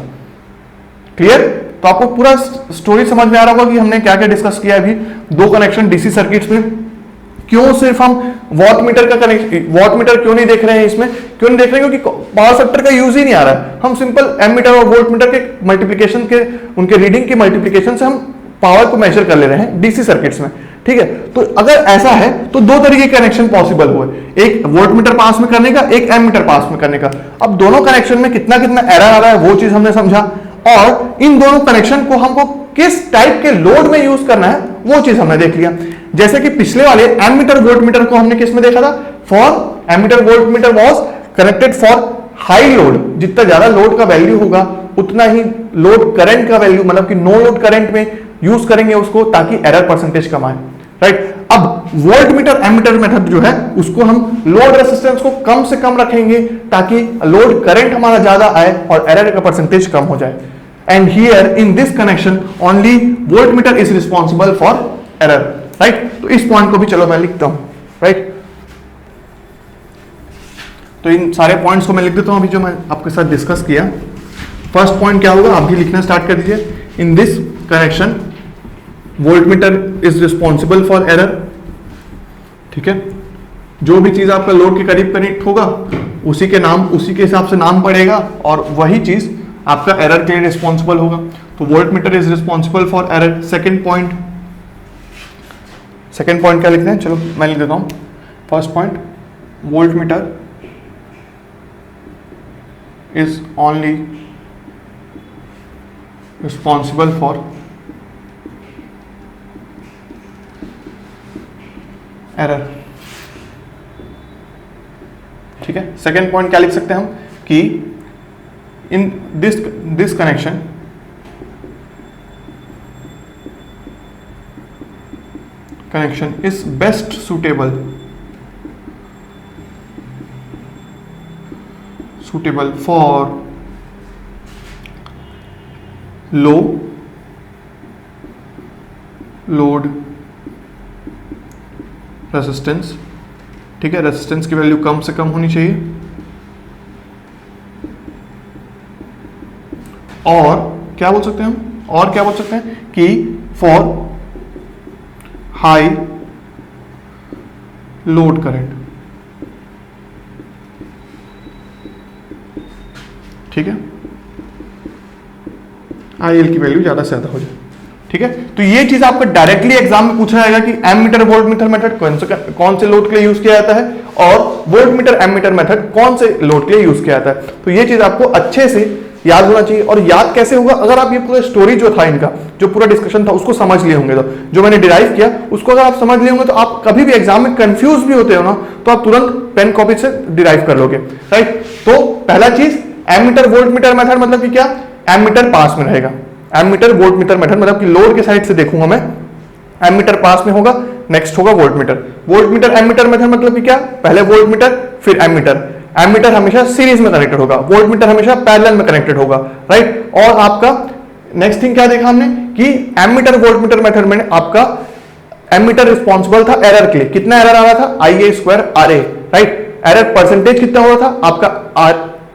क्लियर? तो आपको पूरा स्टोरी समझ में आ रहा होगा कि हमने क्या क्या डिस्कस किया अभी। दो कनेक्शन डीसी सर्किट्स में, क्यों सिर्फ हम वॉट मीटर का कनेक्शन, वॉट मीटर क्यों नहीं देख रहे हैं इसमें, क्यों नहीं देख रहे हैं, क्योंकि पावर फैक्टर का यूज ही नहीं आ रहा है। हम सिंपल एम मीटर और वोल्ट मीटर के मल्टीप्लिकेशन के, उनके रीडिंग के मल्टीप्लिकेशन से हम पावर को मेजर कर ले रहे हैं डीसी सर्किट्स में। ठीक है, तो अगर ऐसा है तो दो तरीके के कनेक्शन पॉसिबल हुए, एक वोल्ट मीटर पास में करने का, एक एम मीटर पास में करने का। अब दोनों कनेक्शन में कितना कितना एरर आ रहा है वो चीज हमने समझा, और इन दोनों कनेक्शन को हमको किस टाइप के लोड में यूज करना है वो चीज हमने देख लिया। जैसे कि पिछले वाले एमीटर वोल्ट मीटर को हमने किस में देखा था, for ammeter volt meter was connected for high load, जितना ज्यादा लोड का वैल्यू होगा उतना ही लोड करंट का वैल्यू, मतलब कि नो लोड करंट में यूज करेंगे उसको ताकि एरर परसेंटेज कम आए। राइट, अब वोल्ट मीटर एमीटर मेथड जो है उसको हम लोड रेसिस्टेंस को कम से कम रखेंगे ताकि लोड करंट हमारा ज्यादा आए और एरर का परसेंटेज कम हो जाए। And here in this connection only volt meter is responsible for error. Right, तो इस पॉइंट को भी चलो मैं लिखता हूं। राइट, तो इन सारे पॉइंट्स को मैं लिख देता हूं अभी जो मैं आपके साथ डिस्कस किया। फर्स्ट पॉइंट क्या होगा, आप भी लिखना स्टार्ट कर दीजिए। इन this connection volt meter is responsible for error. ठीक है, जो भी चीज आपका लोड के करीब कनेक्ट होगा उसी के नाम, उसी के हिसाब से नाम पड़ेगा और वही चीज आपका एरर के लिए रिस्पॉन्सिबल होगा। तो volt metre is responsible for error. Second point क्या लिखते हैं, चलो मैं लिख देता हूं। First point, volt meter is only responsible for error. ठीक है, सेकेंड पॉइंट क्या लिख सकते हैं हम कि इन this connection is best suitable for low load resistance. ठीक है, रेसिस्टेंस की वैल्यू कम से कम होनी चाहिए और क्या बोल सकते हैं हम, और क्या बोल सकते हैं कि फॉर हाई लोड करंट। ठीक है, IL की वैल्यू ज्यादा से ज्यादा हो जाए। ठीक है, तो ये चीज आपका डायरेक्टली एग्जाम में पूछा जाएगा कि ammeter volt meter method कौन से लोड के लिए यूज किया जाता है और volt meter ammeter method कौन से लोड के लिए यूज किया जाता है। तो ये चीज आपको अच्छे से याद होना चाहिए। और याद कैसे होगा, अगर आप ये पूरा स्टोरी जो था इनका, जो पूरा डिस्कशन था उसको समझ लिए होंगे, तो जो मैंने डिराइव किया उसको अगर आप समझ लिए होंगे तो आप कभी भी एग्जाम में कंफ्यूज भी होते हो ना तो आप तुरंत पेन कॉपी से डिराइव कर लोगे। राइट, तो पहला चीज ammeter volt meter method मतलब कि क्या, एम मीटर पास में रहेगा। Ammeter volt meter method मतलब कि लोड के साइड से देखूंगा मैं, एम मीटर पास में होगा, नेक्स्ट होगा volt meter. Volt meter ammeter method मतलब कि क्या, पहले वोल्ट मीटर फिर एम मीटर। एम मीटर हमेशा सीरीज में कनेक्टेड होगा, वोल्ट मीटर हमेशा पैरेलल में कनेक्टेड होगा। राइट, और आपका नेक्स्ट थिंग क्या देखा हमने कि ammeter volt meter method में आपका एम मीटर रिस्पॉन्सिबल था एरर के लिए। कितना एरर आ रहा था, IA square RA। Right, error percentage कितना हो रहा था आपका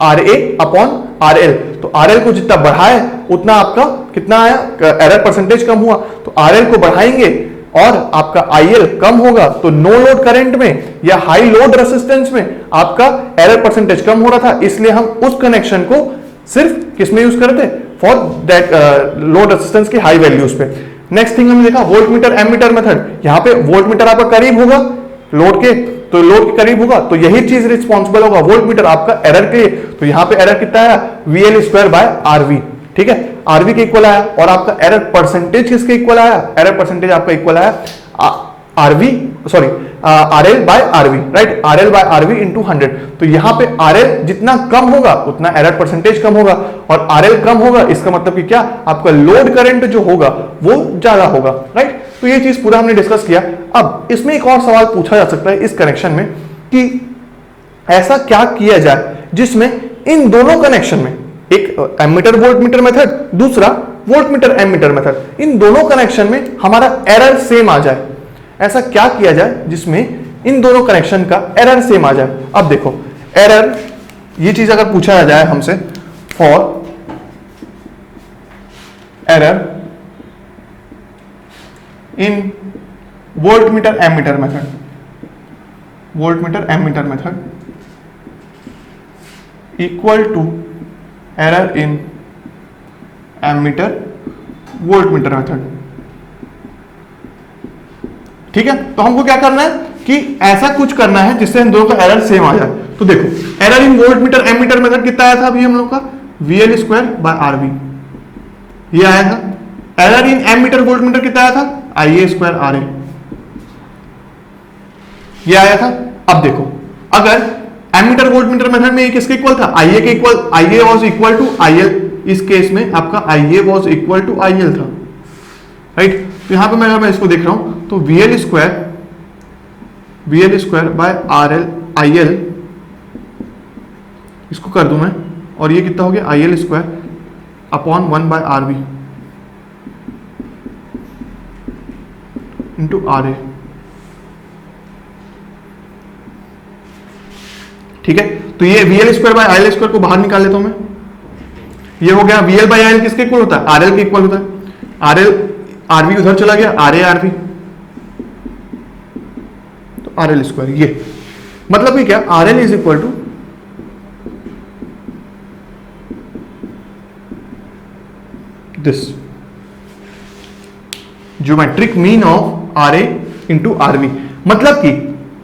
RA अपॉन RL। तो RL को जितना बढ़ाए उतना आपका कितना आया, एरर परसेंटेज कम हुआ। तो RL को बढ़ाएंगे और आपका IL कम होगा तो नो लोड करंट में या हाई लोड रेसिस्टेंस में आपका एरर परसेंटेज कम हो रहा था। इसलिए हम उस कनेक्शन को सिर्फ किस में यूज करते, फॉर दैट लोड रेसिस्टेंस की हाई वैल्यूज पे। नेक्स्ट थिंग हमने देखा volt meter ammeter method. यहाँ पे वोल्ट मीटर आपका करीब होगा लोड के, तो लोड के करीब होगा तो यही चीज रिस्पॉन्सिबल होगा वोल्ट मीटर आपका एरर के लिए। तो यहाँ पे एरर कितना आया, VL स्क्वायर बाय RV। ठीक है, RV के इक्वल आया और आपका एरर परसेंटेज किसके इक्वल आया, एरर परसेंटेज आपका इक्वल आया RL by RV। Right, RL by RV into 100। तो यहाँ पे RL जितना कम होगा उतना एरर परसेंटेज कम होगा और RL कम होगा इसका मतलब कि क्या, आपका लोड करंट जो होगा वो ज्यादा होगा। राइट, तो ये चीज पूरा हमने डिस्कस किया। अब इसमें एक और सवाल पूछा जा सकता है इस कनेक्शन में कि ऐसा क्या किया जाए जिसमें इन दोनों कनेक्शन में, एक एमीटर वोल्टमीटर मेथड, दूसरा वोल्टमीटर एमीटर मेथड, इन दोनों कनेक्शन में हमारा एरर सेम आ जाए। ऐसा क्या किया जाए जिसमें इन दोनों कनेक्शन का एरर सेम आ जाए। अब देखो एरर, ये चीज अगर पूछा जाए हमसे, for error in voltmeter ammeter method, voltmeter ammeter method equal to error in ammeter voltmeter method. ठीक है, तो हमको क्या करना है कि ऐसा कुछ करना है जिससे इन दोनों का एरर सेम आ जाए। तो देखो error in voltmeter ammeter method कितना आया था अभी हम लोग का, VL स्क्वायर बाय RV, ये आया था। एरर इन एमीटर वोल्टमीटर कितना आया था, IA स्क्वायर RA, ये आया था। अब देखो अगर एमीटर वोल्टमीटर मेथड में ये किसके इक्वल था, IA के equal, IA was equal to IL, इस केस में आपका IA was equal to IL था, राइट। तो यहां पे मैं इसको देख रहा हूं तो VL square bye RL IL, इसको कर दूं मैं, और ये कितना हो गया IL square upon 1 by RV into RA। ठीक है, तो ये VL square by IL square को बाहर निकाल लेता हूं मैं, ये हो गया VL बाय IL किसके इक्वल होता है, RL के इक्वल होता है। RL RV उधर चला गया, RA RV, तो RL स्क्वायर, ये मतलब कि क्या, RL is equal to this geometric mean of RA into RV। मतलब कि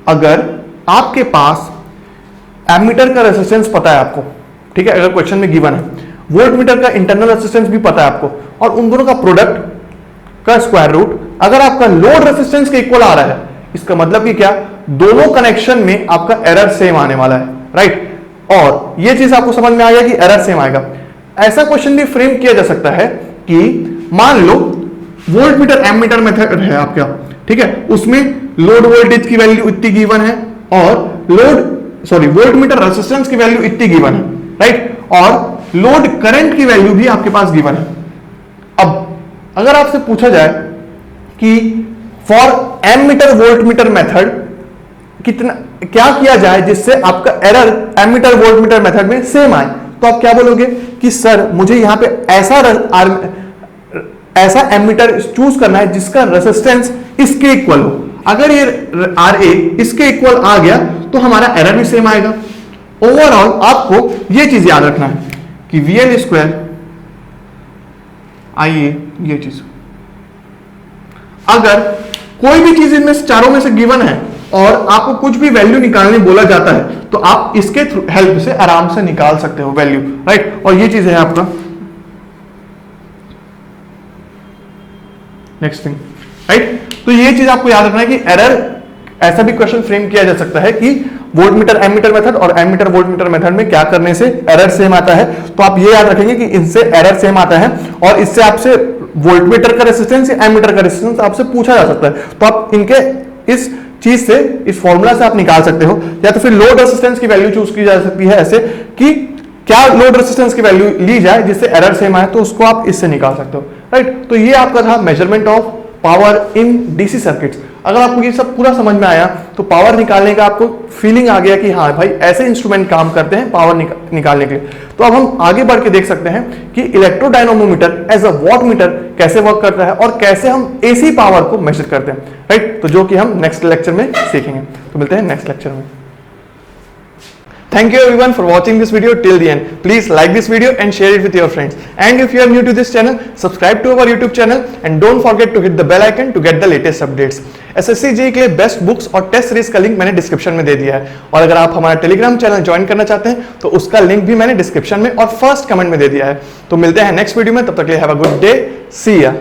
अगर आपके पास एमीटर का रेजिस्टेंस पता है आपको, ठीक है, अगर क्वेश्चन में गिवन है, वोल्टमीटर का इंटरनल रेजिस्टेंस भी पता है आपको, और उन दोनों का प्रोडक्ट का स्क्वायर रूट अगर आपका लोड रेजिस्टेंस के इक्वल आ रहा है, इसका मतलब कि क्या, दोनों कनेक्शन में आपका एरर सेम आने वाला है, राइट। और ये चीज आपको समझ में आ गया कि एरर सेम आएगा। ऐसा क्वेश्चन भी फ्रेम किया जा सकता है कि मान लो वोल्टमीटर एमीटर मेथड है आपका, ठीक है, उसमें लोड वोल्टेज की वैल्यू इतनी गिवन है और वोल्टमीटर रेजिस्टेंस की वैल्यू इतनी गिवन है, राइट, और लोड करंट की वैल्यू भी आपके पास गिवन है। अब अगर आपसे पूछा जाए कि फॉर एमीटर वोल्टमीटर मेथड कितना, क्या किया जाए जिससे आपका एरर एमीटर वोल्टमीटर मेथड में सेम आए, तो आप क्या बोलोगे कि सर मुझे यहां पे ऐसा एमीटर चूज करना है जिसका रेजिस्टेंस इसके इक्वल हो। अगर ये RA इसके इक्वल आ गया तो हमारा एरर भी सेम आएगा। ओवरऑल आपको ये चीज याद रखना है कि VL स्क्वायर IA, ये चीज, अगर कोई भी चीज इनमें चारों में से गिवन है और आपको कुछ भी वैल्यू निकालने बोला जाता है तो आप इसके हेल्प से आराम से निकाल सकते हो वैल्यू, राइट। और ये चीज है आपका नेक्स्ट थिंग, राइट। तो ये चीज आपको याद रखना है कि एरर, ऐसा भी क्वेश्चन फ्रेम किया जा सकता है कि वोल्टमीटर एमीटर मेथड और एमीटर वोल्टमीटर मेथड में क्या करने से एरर सेम आता है। तो आप ये याद रखेंगे कि इनसे एरर सेम आता है और इससे आपसे वोल्टमीटर का रेजिस्टेंस या एमीटर का रेजिस्टेंस आपसे पूछा जा सकता है। तो आप इनके इस चीज से, इस फॉर्मूला से आप निकाल सकते हो, या तो फिर लोड रेजिस्टेंस की वैल्यू चूज की जा सकती है ऐसे कि क्या लोड रेजिस्टेंस की वैल्यू ली जाए जिससे एरर सेम आए, तो उसको आप इससे निकाल सकते हो, राइट। तो ये आपका था measurement of power in DC circuits. अगर आपको ये सब पूरा समझ में आया तो पावर निकालने का आपको फीलिंग आ गया कि हाँ भाई ऐसे इंस्ट्रूमेंट काम करते हैं पावर निकालने के लिए। तो अब हम आगे बढ़ के देख सकते हैं कि इलेक्ट्रोडायनोमोमीटर एज अ वॉट मीटर कैसे वर्क करता है और कैसे हम एसी पावर को मेजर करते हैं, राइट। तो जो कि हम नेक्स्ट लेक्चर में सीखेंगे। तो मिलते हैं नेक्स्ट लेक्चर में। Thank you everyone for watching this video till the end. Please like this video and share it with your friends. And if you are new to this channel, subscribe to our YouTube channel and don't forget to hit the bell icon to get the latest updates. SSC JEE के लिए best books और test series का link मैंने description में दे दिया है, और अगर आप हमारा टेलीग्राम चैनल ज्वाइन करना चाहते हैं तो उसका लिंक भी मैंने डिस्क्रिप्शन में और फर्स्ट कमेंट में दे दिया है। तो मिलते हैं नेक्स्ट वीडियो में, तब तक के लिए हैव अ गुड डे, सी या।